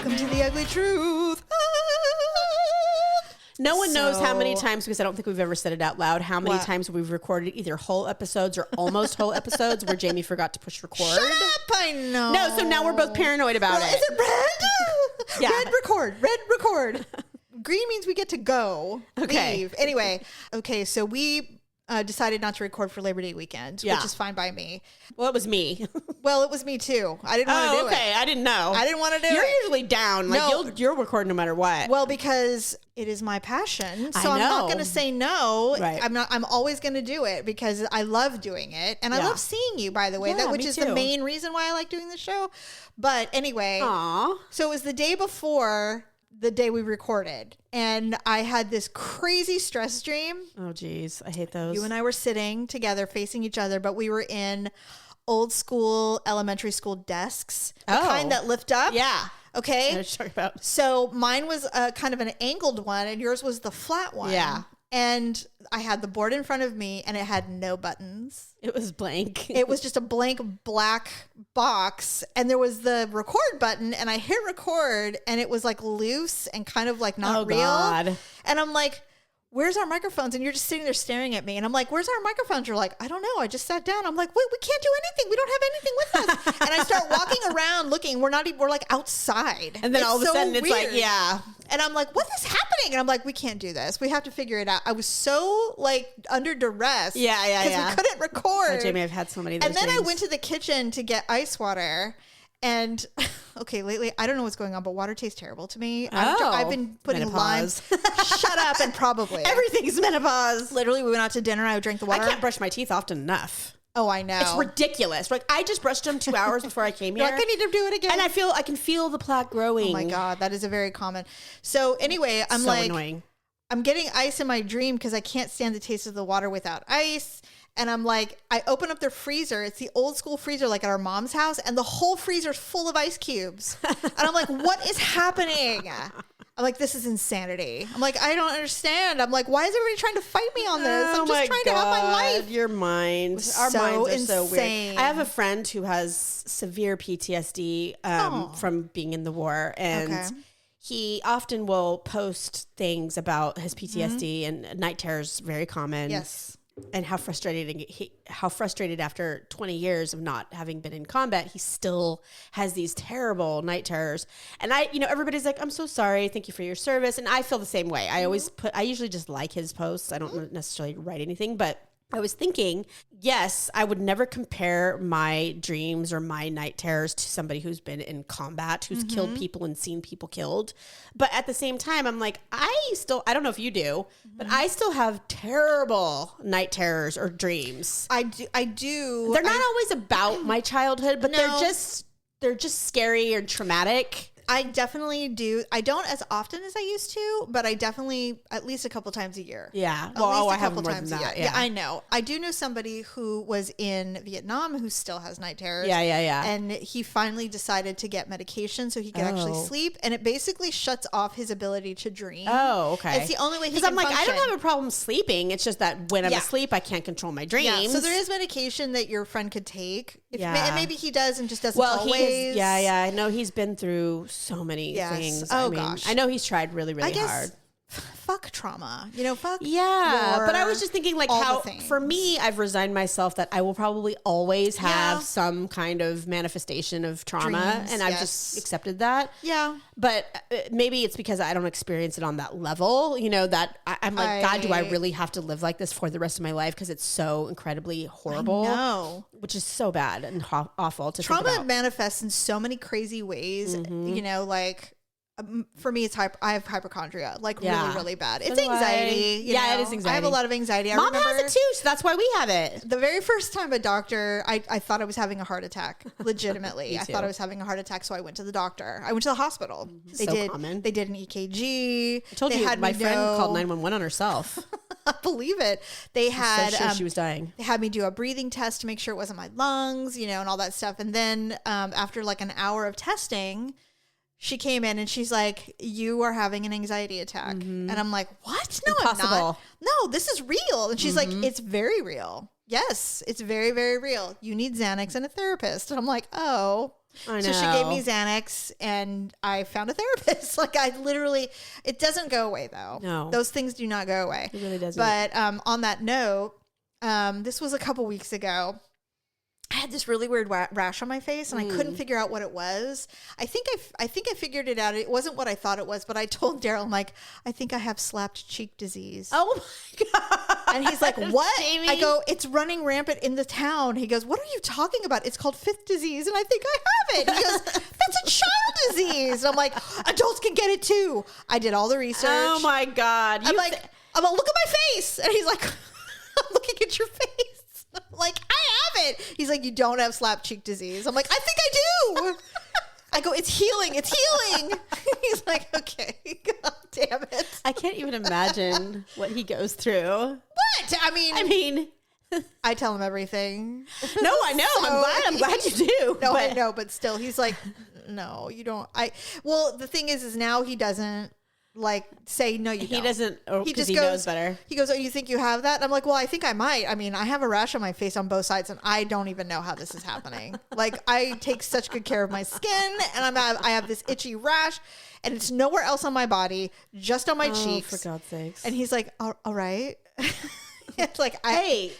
Welcome to the ugly truth. No one knows how many times, because I don't think we've ever said it out loud, how many What? times we've recorded either whole episodes or almost whole episodes where Jamie forgot to push record. Shut up, I know. No, so now we're both paranoid about it. Is it red? Yeah. Red record. Red record. Green means we get to go. Okay. Leave. Anyway, okay, so we decided not to record for Labor Day weekend, Yeah. which is fine by me. Well, it was me. Well, it was me too. I didn't want to do okay. it. I didn't know. I didn't want to do You're it. usually down. Like, No. you're recording no matter what. Well, because it is my passion, so I I'm not know. going to say no. Right. I'm always going to do it because I love doing it, and I Yeah. love seeing you. By the way, Yeah, which me is too. the main reason why I like doing the show. But anyway, Aw. so it was the day before the day we recorded, and I had this crazy stress dream. Oh, geez. I hate those. You and I were sitting together facing each other, but we were in old school elementary school desks, the Oh. kind that lift up. Yeah. I know Okay. what you're talking about. So mine was kind of an angled one, and yours was the flat one. Yeah. And I had the board in front of me, and it had no buttons. It was blank. It was just a blank black box, and there was the record button, and I hit record, and it was like loose and kind of like not real. God. And I'm like, where's our microphones? And you're just sitting there staring at me. And I'm like, where's our microphones? You're like, I don't know. I just sat down. I'm like, wait, we can't do anything. We don't have anything with us. And I start walking around looking. We're not even, we're like outside. And then It's all of a so sudden it's like, weird. yeah. And I'm like, what is happening? And I'm like, we can't do this. We have to figure it out. I was so like under duress. Yeah, yeah, Because yeah. we couldn't record. Oh, Jamie, I've had so many of those And then I dreams. went to the kitchen to get ice water. And okay, lately, I don't know what's going on, but water tastes terrible to me. I've been putting menopause. limes. Shut up, and probably. Everything's menopause. Literally, we went out to dinner. I drank the I water. can't brush my teeth often enough. Oh, I know. It's ridiculous. Like, I just brushed them 2 hours before I came here. You're like, I need to do it again. And I can feel the plaque growing. oh my God, that is a very common. So anyway, I'm so like, annoying. I'm getting ice in my dream because I can't stand the taste of the water without ice. And I'm like, I open up their freezer. It's the old school freezer, like at our mom's house. And the whole freezer's full of ice cubes. And I'm like, what is happening? I'm like, this is insanity. I'm like, I don't understand. I'm like, why is everybody trying to fight me on this? I'm just trying to have my life. Your mind. Our so minds are so insane. weird. I have a friend who has severe PTSD from being in the war. And Okay. he often will post things about his PTSD and night terrors, very common. Yes. And how frustrated after 20 years of not having been in combat, he still has these terrible night terrors. And everybody's like, I'm so sorry. Thank you for your service. And I feel the same way. I usually just like his posts. I don't necessarily write anything, but I was thinking, yes, I would never compare my dreams or my night terrors to somebody who's been in combat, who's killed people and seen people killed. But at the same time, I'm like, I don't know if you do, but I still have terrible night terrors or dreams. I do. They're not always about my childhood, but No. they're just scary or traumatic. I definitely do. I don't as often as I used to, but I definitely at least a couple times a year. Yeah. At Well, least I a have couple more times than a year. that. Yeah, Yeah. I know. I do know somebody who was in Vietnam who still has night terrors. Yeah. And he finally decided to get medication so he could actually Oh. sleep, and it basically shuts off his ability to dream. Oh, okay. It's the only way he Because can I'm like, I function. don't have a problem sleeping. It's just that when I'm Yeah. asleep, I can't control my dreams. Yeah, so there is medication that your friend could take. Yeah. And maybe he does and just doesn't Well, always. I know he's been through so many Yes. things. Oh, I mean, gosh. I know he's tried really, really I guess, hard. fuck trauma. Fuck. Yeah, war, but I was just thinking, like, all the how things. for me, I've resigned myself that I will probably always have Yeah. some kind of manifestation of trauma, Dreams, and I've yes. just accepted that. Yeah. But maybe it's because I don't experience it on that level, that I'm like, God, do I really have to live like this for the rest of my life? Because it's so incredibly horrible. No. Which is so bad and awful to think Trauma about. manifests in so many crazy ways. Like for me, it's I have hypochondria, like Yeah. really, really bad. It's do I. anxiety. Yeah, it is I have anxiety. a lot of anxiety. Mom has it too, so that's why we have it. The very first time a doctor, I thought I was having a heart attack. Legitimately, Me I too. thought I was having a heart attack, so I went to the doctor. I went to the hospital. They So did. common. They did an EKG. I told they you, had my me friend know- called 911 on herself. I believe it. They had so sure she was dying. They had me do a breathing test to make sure it wasn't my lungs, and all that stuff. And then after like an hour of testing, she came in and she's like, "You are having an anxiety attack." And I'm like, "What? No, I'm Impossible. not. No, this is real." And she's like, "It's very real. Yes, it's very, very real. You need Xanax and a therapist." And I'm like, "Oh." I know. So she gave me Xanax and I found a therapist. Like I literally, it doesn't go away though. No. Those things do not go away. It really doesn't. But on that note, this was a couple weeks ago. I had this really weird rash on my face and I couldn't figure out what it was. I think I figured it out. It wasn't what I thought it was, but I told Daryl, I'm like, I think I have slapped cheek disease. Oh my God. And he's like, what? Jamie. I go, it's running rampant in the town. He goes, what are you talking about? It's called fifth disease. And I think I have it. He goes, that's a child disease. And I'm like, adults can get it too. I did all the research. Oh my God. I'm like, look at my face. And he's like, I'm looking at your face. I'm like, I have it. He's like, you don't have slap cheek disease. I'm like, I think I do. I go, it's healing. It's healing. He's like, okay, God damn it. I can't even imagine what he goes through. What? I mean, I tell him everything. No, I know. I'm glad you do. No, I know, but still, he's like, no, you don't. Well, the thing is now he doesn't like say no. He doesn't. Or he just he goes, knows better. He goes, oh, you think you have that? And I'm like, well, I think I might. I mean, I have a rash on my face on both sides, and I don't even know how this is happening. Like, I take such good care of my skin, and I have this itchy rash, and it's nowhere else on my body, just on my cheeks. For God's sakes! And he's like, all right. It's like,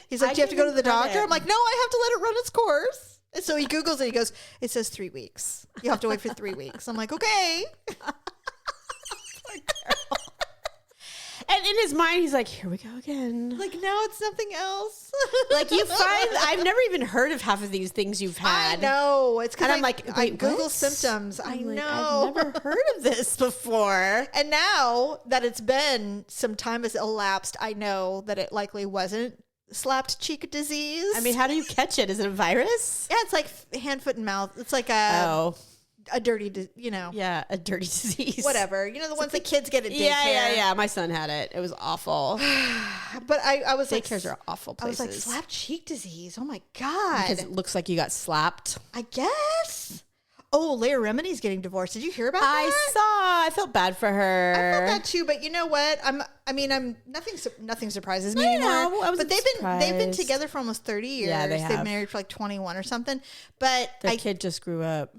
he's I like, do you have to go to the doctor? it. I'm like, no, I have to let it run its course. And so he Googles it. He goes, it says 3 weeks. You have to wait for 3 weeks. I'm like, okay. And in his mind, he's like, here we go again. Like, now it's something else. Like, you find, I've never even heard of half of these things you've had. I know. It's because I'm like, I wait, Google what? symptoms. I I'm like, know. I've never heard of this before. And now that it's been some time has elapsed, I know that it likely wasn't slapped cheek disease. I mean, how do you catch it? Is it a virus? Yeah, it's like hand, foot, and mouth. It's like a dirty, Yeah, a dirty disease. whatever. You know, the ones that kids get at daycare. Yeah. My son had it. It was awful. But I was like, Daycares are awful places. I was like, slapped cheek disease. Oh my God. Because it looks like you got slapped. I guess. Oh, Leah Remini's getting divorced. Did you hear about that? I felt bad for her. I felt that too, but you know what? I'm nothing surprises me anymore. I wasn't but they've been surprised. together for almost 30 years. Yeah, they They've have. married for like 21 or something. But Their kid just grew up.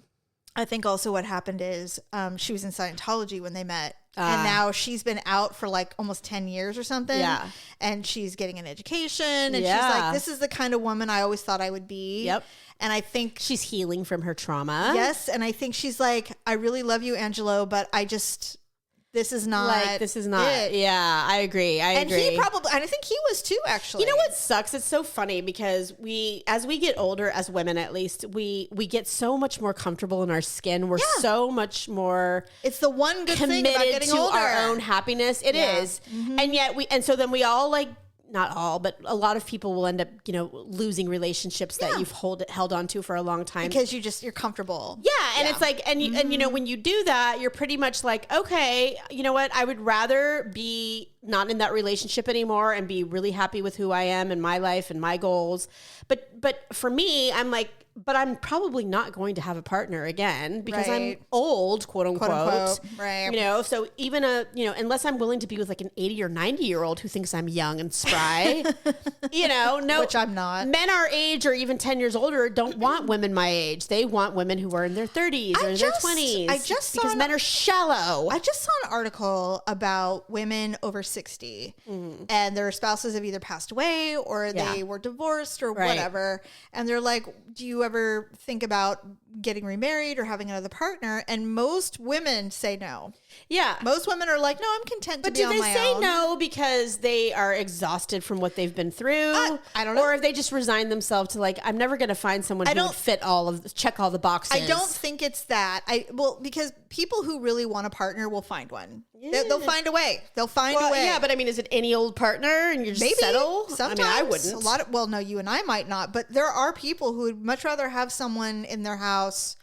I think also what happened is she was in Scientology when they met. And now she's been out for like almost 10 years or something. Yeah. And she's getting an education. And she's like, this is the kind of woman I always thought I would be. Yep. And I think She's healing from her trauma. yes. And I think she's like, I really love you, Angelo, but this is not it. Yeah, I agree. And he probably, and I think he was too, actually. You know what sucks? It's so funny because as we get older, as women at least, we get so much more comfortable in our skin. We're so much more It's the one good thing about committed getting to older. our own happiness. It is. And yet so then we all like, not all, but a lot of people will end up, losing relationships that you've held on to for a long time. Because you're comfortable. Yeah, and it's like, and when you do that, you're pretty much like, okay, you know what? I would rather be not in that relationship anymore and be really happy with who I am and my life and my goals. But for me, I'm like, but I'm probably not going to have a partner again because I'm old, quote unquote. Right. So even unless I'm willing to be with like an 80 or 90-year-old who thinks I'm young and spry, no. Which I'm not. Men our age or even 10 years older don't want women my age. They want women who are in their 30s or their 20s. Because men are shallow. I just saw an article about women over 60 and their spouses have either passed away or they were divorced or whatever. And they're like, do you ever think about getting remarried or having another partner? And most women say no. Yeah. Most women are like, no, I'm content to be on my own. But do they say no because they are exhausted from what they've been through? I don't know. Or have they just resigned themselves to like, I'm never going to find someone who would check all the boxes? I don't think it's that. Because people who really want a partner will find one. Yeah. They'll find a way. They'll find a way. Yeah, but I mean, is it any old partner and you're just settle? Sometimes. I mean, I wouldn't. No, you and I might not, but there are people who would much rather have someone in their house,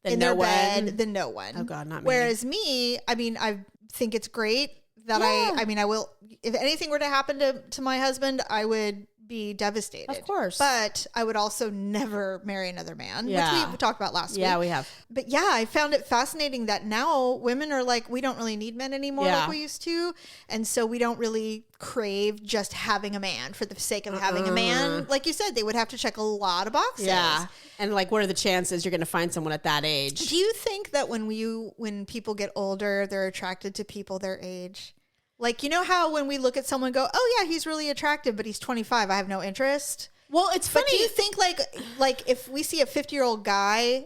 in their bed, than no one. Oh God, not me. Whereas me, I mean, I think it's great that I will, if anything were to happen to my husband, I would be devastated. Of course. But I would also never marry another man, which we talked about last week. Yeah, we have. But yeah, I found it fascinating that now women are like, we don't really need men anymore like we used to. And so we don't really crave just having a man for the sake of having a man. Like you said, they would have to check a lot of boxes. Yeah. And like, what are the chances you're going to find someone at that age? Do you think that when people get older, they're attracted to people their age? Like, you know how when we look at someone and go, oh yeah, he's really attractive, but he's 25, I have no interest. Well, it's funny. But do you think like if we see a 50-year-old guy,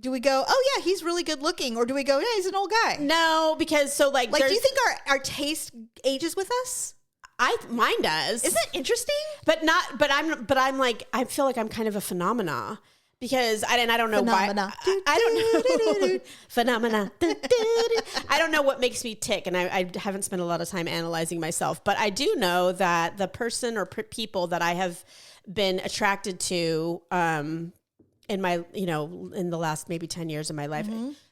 do we go, oh yeah, he's really good looking? Or do we go, yeah, he's an old guy? No, because so like do you think our taste ages with us? Mine does. Isn't that interesting? But I'm like, I feel like I'm kind of a phenomena. Because I don't know Phenomena. why. I don't know. Phenomena. I don't know what makes me tick, and I haven't spent a lot of time analyzing myself. But I do know that the person or people that I have been attracted to in my, in the last maybe 10 years of my life,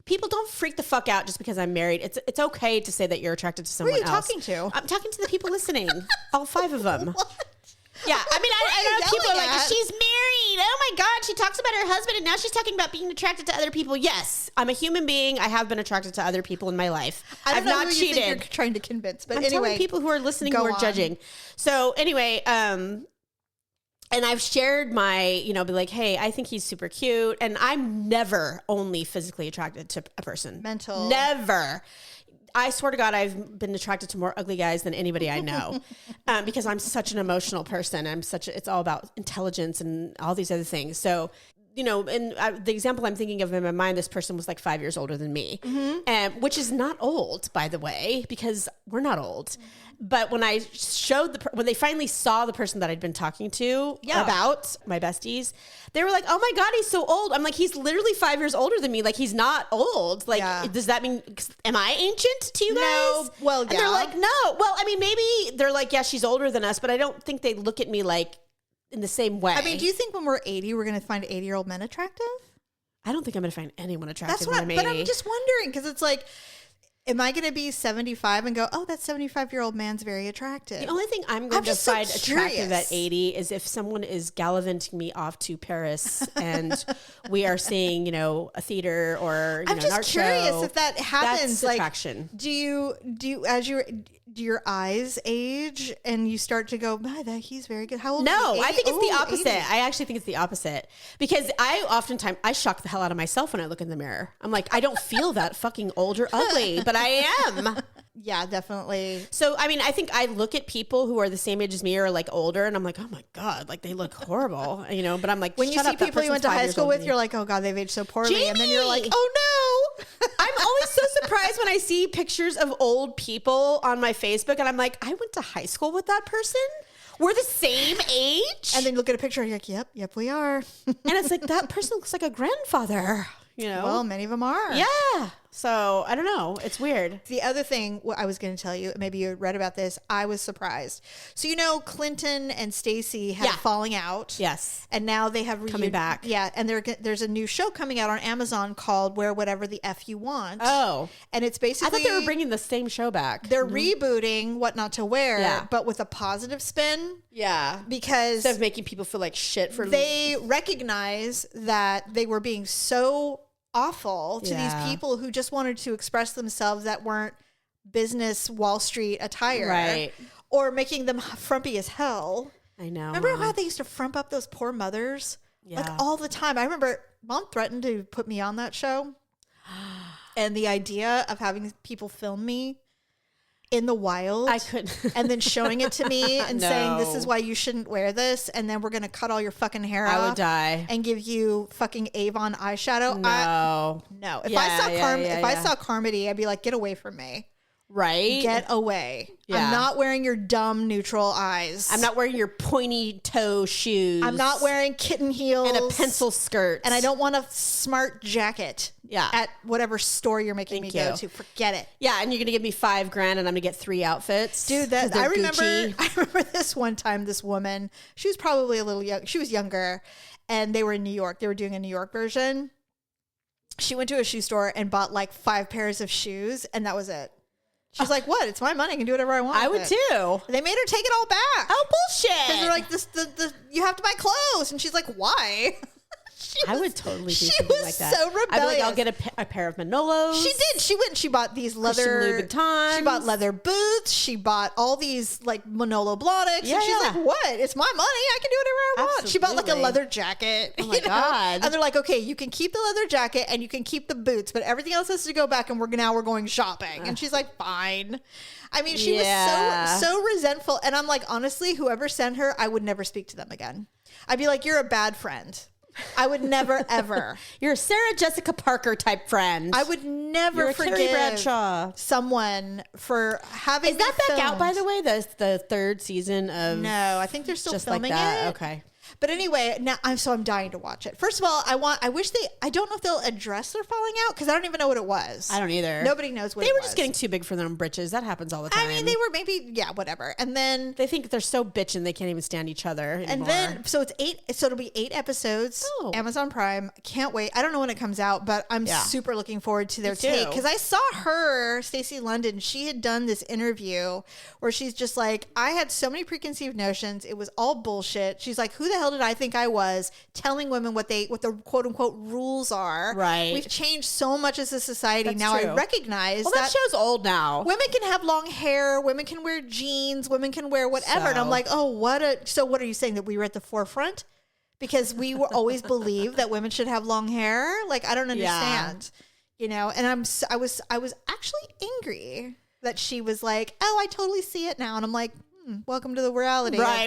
people don't freak the fuck out just because I'm married. It's okay to say that you're attracted to someone else. Who are you talking to? I'm talking to the people listening. All 5 of them. What? Yeah, I mean, I know people are like, at? she's married. Oh my God, she talks about her husband and now she's talking about being attracted to other people. Yes, I'm a human being. I have been attracted to other people in my life. I've not cheated. You think you're trying to convince, but I'm anyway, telling people who are listening who are judging. So anyway, and I've shared my, be like, hey, I think he's super cute. And I'm never only physically attracted to a person. Mental. Never. I swear to God, I've been attracted to more ugly guys than anybody I know, because I'm such an emotional person. It's all about intelligence and all these other things. So, and the example I'm thinking of in my mind, this person was like 5 years older than me, which is not old, by the way, because we're not old. But when I showed when they finally saw the person that I'd been talking to about my besties, they were like, "Oh my God, he's so old." I'm like, "He's literally 5 years older than me. Like, he's not old. Like, does that mean am I ancient to you guys?" No. Well, and they're like, "No." Well, I mean, maybe they're like, "Yeah, she's older than us," but I don't think they look at me like in the same way. I mean, do you think when we're 80, we're going to find 80-year-old men attractive? I don't think I'm going to find anyone attractive. That's what. But I'm just wondering because it's like. Am I going to be 75 and go, oh, that 75-year-old man's very attractive? The only thing I'm going to find attractive at 80 is if someone is gallivanting me off to Paris and we are seeing, a theater or I'm an art just curious show. If that happens. That's attraction. Do you as do your eyes age and you start to go, he's very good. How old? No, I think it's the opposite. 80. I actually think it's the opposite because I shock the hell out of myself when I look in the mirror. I'm like, I don't feel that fucking old or ugly, but I am. Yeah, definitely. So, I mean, I think I look at people who are the same age as me or like older and I'm like, oh my God, like they look horrible, but I'm like, when you see people you went to high school with, you're like, oh God, they've aged so poorly. Jamie! And then you're like, oh no. I'm always so surprised when I see pictures of old people on my Facebook and I'm like, I went to high school with that person. We're the same age. And then you look at a picture and you're like, yep, we are. And it's like, that person looks like a grandfather, Well, many of them are. Yeah. So I don't know. It's weird. The other thing what I was going to tell you, maybe you read about this. I was surprised. So, Clinton and Stacey had a falling out. Yes. And now they have coming back. Yeah. And there's a new show coming out on Amazon called Wear Whatever the F You Want. Oh. And it's basically. I thought they were bringing the same show back. They're rebooting What Not to Wear, but with a positive spin. Yeah. Because. Instead of making people feel like shit for. They recognize that they were being so awful to these people who just wanted to express themselves that weren't business Wall Street attire. Right. Or making them frumpy as hell. I know. Remember how they used to frump up those poor mothers? Yeah. Like all the time. I remember Mom threatened to put me on that show. And the idea of having people film me in the wild. I couldn't. And then showing it to me and saying, this is why you shouldn't wear this. And then we're going to cut all your fucking hair off. I would die. And give you fucking Avon eyeshadow. No. If I saw Carmody, I'd be like, get away from me. Right? Get away. Yeah. I'm not wearing your dumb neutral eyes. I'm not wearing your pointy toe shoes. I'm not wearing kitten heels. And a pencil skirt. And I don't want a smart jacket. Yeah. At whatever store you're making me go to. Forget it. Yeah, and you're gonna give me $5,000 and I'm gonna get 3 outfits. Dude, I remember this one time, this woman, she was probably a little young. She was younger and they were in New York. They were doing a New York version. She went to a shoe store and bought like 5 pairs of shoes and that was it. She's like, what? It's my money. I can do whatever I want. I would too. They made her take it all back. Oh, bullshit. Because they're like, you have to buy clothes. And she's like, why? I would totally do something like that. So rebellious. I'd be like, I'll get a pair of Manolos. She did. She went and she bought these leather Louboutins. She bought leather boots. She bought all these like Manolo Blahniks. Yeah, and she's yeah. like, what? It's my money. I can do whatever I want. She bought like a Absolutely. leather jacket. Oh my God. And they're like, okay, you can keep the leather jacket and you can keep the boots, but everything else has to go back and we're going shopping. And she's like, fine. I mean, she was so resentful. And I'm like, honestly, whoever sent her, I would never speak to them again. I'd be like, you're a bad friend. I would never, ever. You're a Sarah Jessica Parker type friend. I would never You're forgive Carrie Bradshaw. Someone for having. Is that back out, by the way? The third season of. No, I think they're still just filming like that. it. Okay. But anyway, now I'm dying to watch it. First of all, I don't know if they'll address their falling out because I don't even know what it was. I don't either. Nobody knows what they it were was. just getting too big for their own britches. That happens all the time. I mean, they were maybe, whatever. And then they think they're so bitchin' they can't even stand each other anymore. And then, so it'll be 8 episodes. Oh. Amazon Prime. Can't wait. I don't know when it comes out, but I'm super looking forward to their take. Because I saw her, Stacey London, she had done this interview where she's just like, I had so many preconceived notions. It was all bullshit. She's like, who the hell did I think I was telling women what the quote unquote rules are? Right. We've changed so much as a society. That's now true. I recognize that show's old now. Women can have long hair. Women can wear jeans. Women can wear whatever. And I'm like, oh, what are you saying, that we were at the forefront? Because we were always believed that women should have long hair. Like, I don't understand, And I was actually angry that she was like, oh, I totally see it now. And I'm like, welcome to the reality. Right.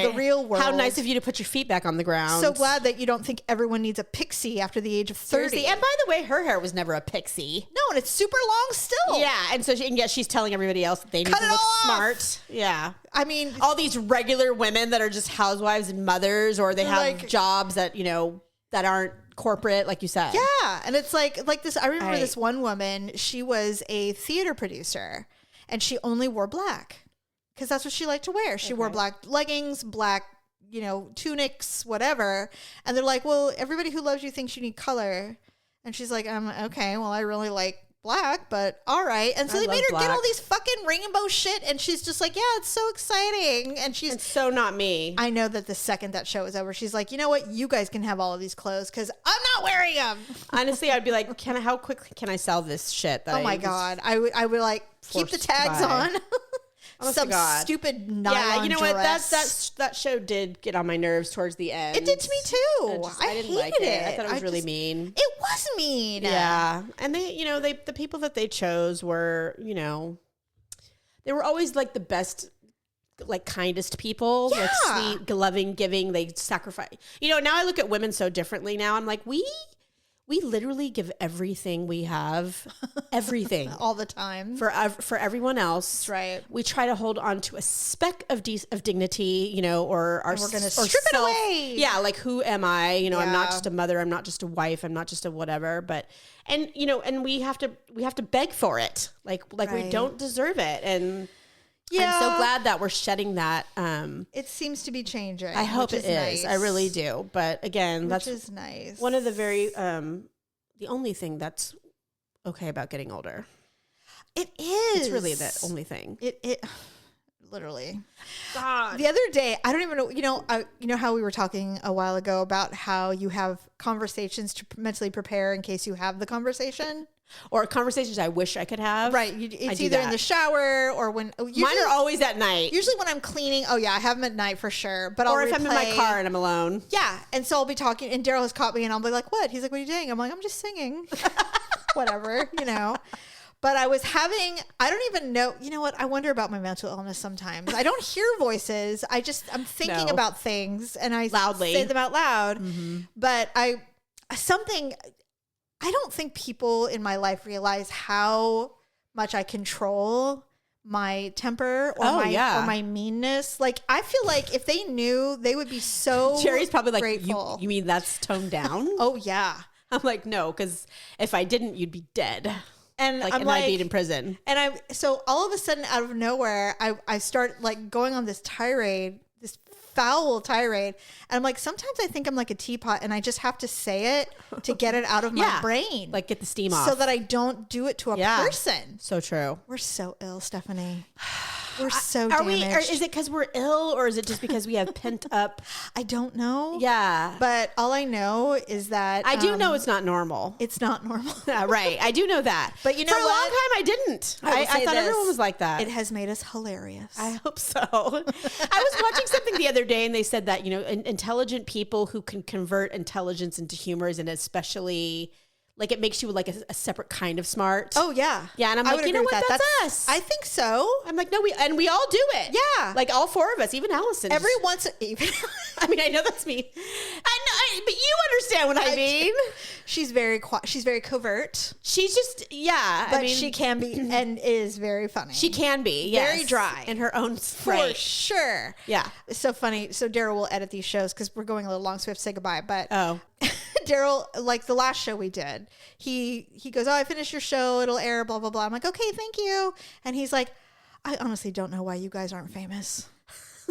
Of the real world. How nice of you to put your feet back on the ground. So glad that you don't think everyone needs a pixie after the age of 30. Seriously. And by the way, her hair was never a pixie. No, and it's super long still. Yeah, and so she's telling everybody else that they need to look smart. Yeah. I mean, all these regular women that are just housewives and mothers, or they have jobs that, that aren't corporate, like you said. Yeah, and it's like this. I remember this one woman, she was a theater producer, and she only wore black. Because that's what she liked to wear. She wore black leggings, black, tunics, whatever. And they're like, well, everybody who loves you thinks you need color. And she's like, okay, well, I really like black, but all right. And so they made her get all these fucking rainbow shit. And she's just like, yeah, it's so exciting. And it's so not me. I know that the second that show is over, she's like, you know what? You guys can have all of these clothes because I'm not wearing them. Honestly, I'd be like, how quickly can I sell this shit? Oh my God. I would like, keep the tags on. Some stupid nylon Yeah, you know dress. what? That show did get on my nerves towards the end. It did to me too. I didn't hated like it. I thought it was really just mean. It was mean. Yeah, and the people that they chose were, they were always like the best, like kindest people, like sweet, loving, giving. They sacrifice. Now I look at women so differently now. I'm like, we literally give everything we have, everything all the time for everyone else. That's right. We try to hold on to a speck of dignity, or our, and we're going to strip it away. Yeah, like who am I? I'm not just a mother. I'm not just a wife. I'm not just a whatever. But and we have to beg for it. Like we don't deserve it. And yeah. I'm so glad that we're shedding that. It seems to be changing. I hope it is. Nice. I really do. But again, which is nice. One of the the only thing that's okay about getting older. It is. It's really the only thing. It literally. God. The other day, I don't even know. You know how we were talking a while ago about how you have conversations to mentally prepare in case you have the conversation. Or conversations I wish I could have. Right. It's either in the shower or when... Usually, mine are always at night. Usually when I'm cleaning. Oh, yeah. I have them at night for sure. But or if I'm in my car and I'm alone. Yeah. And so I'll be talking and Daryl has caught me and I'll be like, what? He's like, what are you doing? I'm like, I'm just singing. Whatever, But I was having... I don't even know... You know what? I wonder about my mental illness sometimes. I don't hear voices. I'm thinking about things and I loudly say them out loud. Mm-hmm. But I don't think people in my life realize how much I control my temper or my meanness. Like, I feel like if they knew, they would be so Jerry's probably like, grateful. You mean that's toned down? Oh, yeah. I'm like, no, because if I didn't, you'd be dead. And I'd be in prison. And so all of a sudden, out of nowhere, I start like going on this tirade this foul tirade. And I'm like, sometimes I think I'm like a teapot and I just have to say it to get it out of my brain. Like get the steam off. So that I don't do it to a person. So true. We're so ill, Stephanie. We're so Are damaged. we? Or is it because we're ill, or is it just because we have pent up? I don't know. Yeah. But all I know is that I do know it's not normal. it's not normal. Yeah, right. I do know that. But you know for a long what? time, I didn't. I thought everyone was like that. It has made us hilarious. I hope so. I was watching something the other day, and they said that intelligent people who can convert intelligence into humor is an especially. Like, it makes you like a separate kind of smart. Oh, yeah. Yeah. And I'm like, you know what? That's us. I think so. I'm like, no, we all do it. Yeah. Like all four of us, even Allison. Every once, even. I mean, I know that's me. I know, but you understand what I mean. She's very she's very covert. She's just, But I mean, she can be and is very funny. She can be, yes. Very dry. In her own For sure. Yeah. It's so funny. So Daryl will edit these shows because we're going a little long, so we have to say goodbye. But Daryl, like the last show we did, he goes, "Oh, I finished your show. It'll air, blah, blah, blah." I'm like, "Okay, thank you." And he's like, "I honestly don't know why you guys aren't famous."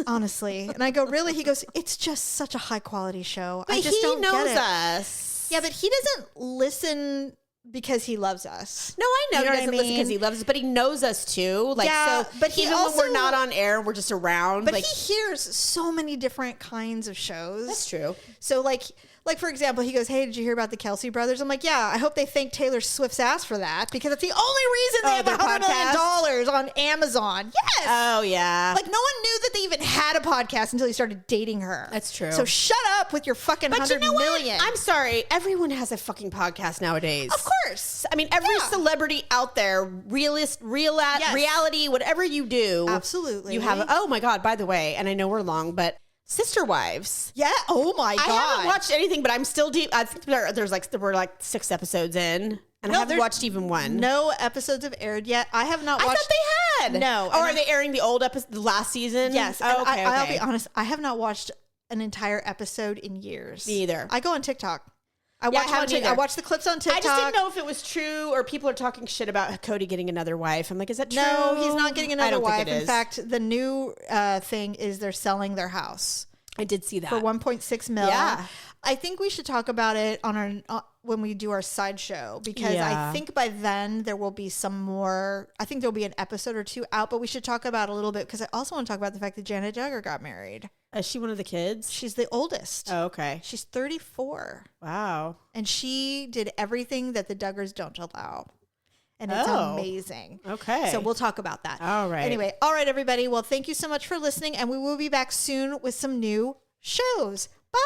Honestly. And I go, "Really?" He goes, "It's just such a high quality show. But I just don't get it." he knows us. Yeah, but he doesn't listen because he loves us. No, I know, You know he what I doesn't listen because mean? he loves us, but he knows us too. Like, Yeah, so but he even when also- we're not on air, we're just around. But like, he hears so many different kinds of shows. that's true. So like for example, he goes, "Hey, did you hear about the Kelsey brothers?" I'm like, "Yeah, I hope they thank Taylor Swift's ass for that because it's the only reason they have their $100 million on Amazon." Yes. Oh, yeah. Like no one knew that they even had a podcast until he started dating her. That's true. So shut up with your fucking But you $100 know million. what? I'm sorry. Everyone has a fucking podcast nowadays. Of course. I mean, every Yeah. celebrity out there, reality, whatever you do. Absolutely. You have, oh my God, by the way, and I know we're long, but Sister Wives. Yeah. Oh my God. I haven't watched anything, but I'm still deep. I think we're like 6 episodes in, and I haven't watched even one. No episodes have aired yet. I have not I watched. thought they had. No. Or are they airing the old episode, the last season? Yes. Oh, and okay, I'll okay. be honest. I have not watched an entire episode in years. Me either. I go on TikTok. I haven't watch the clips on TikTok. I just didn't know if it was true or people are talking shit about Cody getting another wife. I'm like, is that true? No, he's not getting I another don't wife. think it is. In fact, the new thing is they're selling their house I did see that. for 1.6 mil. Yeah. I think we should talk about it on our when we do our sideshow because Yeah. I think by then there will be some more. I think there'll be an episode or two out, but we should talk about it a little bit because I also want to talk about the fact that Janet Duggar got married. Is she one of the kids? She's the oldest. Oh, okay. She's 34. Wow. And she did everything that the Duggars don't allow. And it's Oh. amazing. Okay. So we'll talk about that. All right. Anyway, all right, everybody. Well, thank you so much for listening. And we will be back soon with some new shows. Bye.